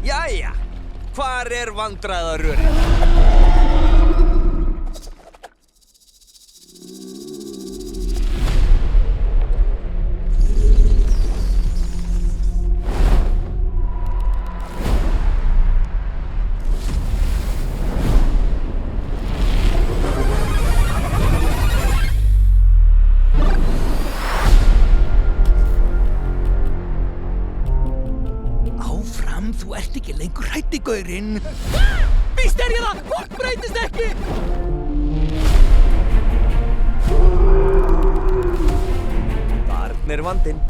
Jæja, hvar vandræðarörið? Þú ert ekki lengur hræddi, gaurinn. Víst ég það! Fólk breytist ekki! Þarna vandinn.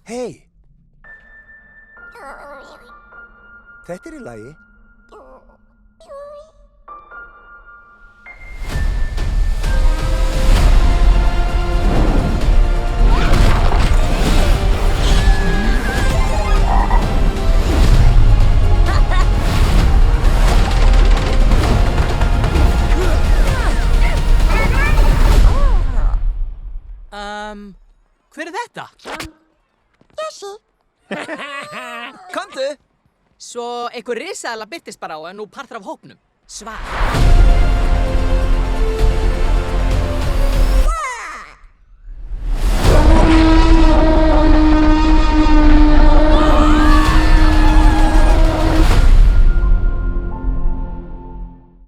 Hey! Þetta í lagi. Hver þetta? Yoshi. Komdu! Svo einhver risaðala birtist bara á en nú partur af hópnum. Svar.